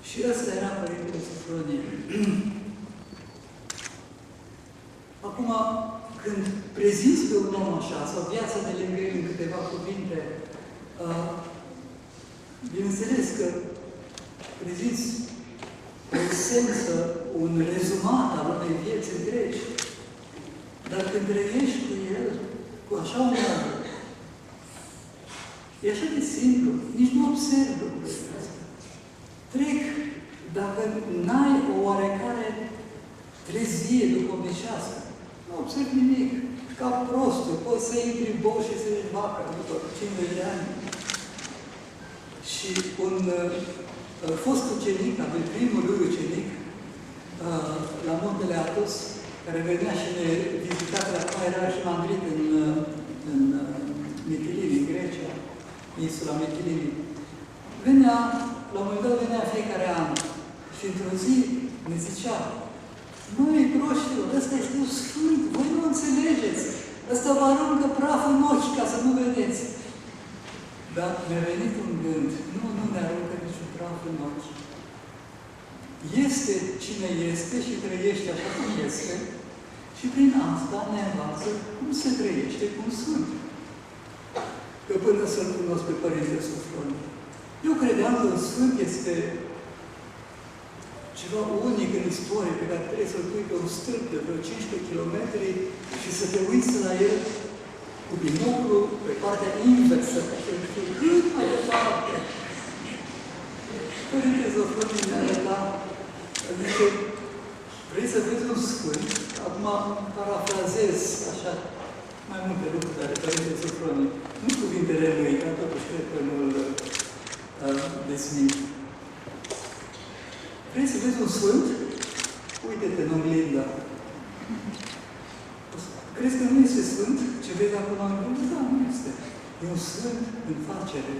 Și ăsta era Părintele Sofronie. Acum, când prezinți pe un om așa, sau viața de lângă el în câteva cuvinte, bineînțeles că prezinți o esență, un rezumat al unei vieți întregi, dar când trăiești cu el, cu așa un om, e așa de simplu, nici nu observi lucrurile astea. Trec, dacă n-ai o oarecare trezie duhovnicească, nu observi nimic. Ca prostul, poți să intri în boș și să ieși vacă după 50 de ani. Și un fost ucenic, avem primul lui ucenic, la Muntele Athos, care venea și ne vizita la Paira și Madrid în Mitilini, în Grecia, insula Mitilini. Venea, la un moment dat venea fiecare an și într-o zi ne zicea: măi, proștilor, ăsta este un sfânt, voi nu înțelegeți. Ăsta vă aruncă praf în ochi ca să nu vedeți. Dar mi-a venit un gând, nu ne aruncă niciun praf în ochi. Este cine este și trăiește așa cum este și prin asta ne învață cum se trăiește cum sunt. Că până să-L cunosc pe Părintele Sofronie. Eu credeam că un sfânt este ceva unic în istorie, pe care trebuie să-l pui pe un stâlp de vreo 15 km și să te uiți la el cu binoclu pe partea inversă, ca să știu cât mai departe. Părintele Sofronie mi-a arătat, zice, vrei să vezi un sfânt? Acum parafrazez așa mai multe lucruri ale Părintele Sofronie. Nu cuvintele lui, dar totuși cred că nu îl desmint. Vrei să vezi un sfânt? Uite-te în oglinda. Crezi că nu este sfânt? Ce vezi acum în oglindă? Da, nu este. E un sfânt în facere.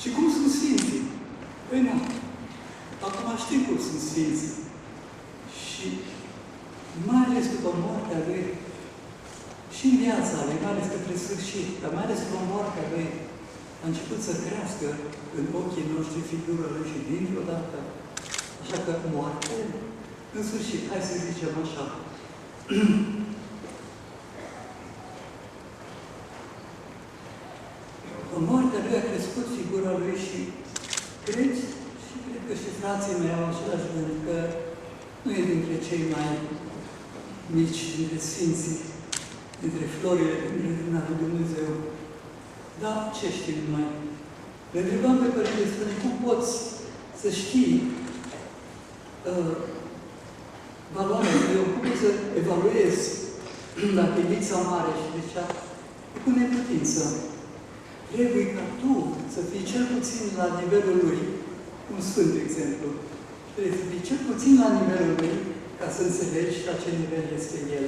Și cum sunt sfinții? Păi nu. Acum știm cum sunt sfinții. Și mai ales după moartea lui, și în viața lui, mai ales către sfârșit, dar mai ales după moartea lui, a început să crească în ochii noștri figura lui și dintr-o dată. Așa că moarte, în sfârșit, hai să zicem așa. În moartea lui a crescut figura lui și cred că și frații mei au același gând, că nu e dintre cei mai mici, dintre sfinții, dintre florile din lui Dumnezeu. Dar ce știm noi? Le întrebam pe Părintele Sfânt, cum poți să știi valoarea lui, cum poți să evaluezi dacă e mic sau mare? Și zicea, e cu neputință. Trebuie ca tu să fii cel puțin la nivelul lui, un sfânt, de exemplu. Trebuie să fii cel puțin la nivelul lui ca să înțelegi la ce nivel este el.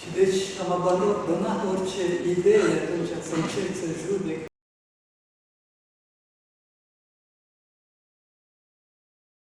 Și deci am abandonat orice idee atunci să încerc să judec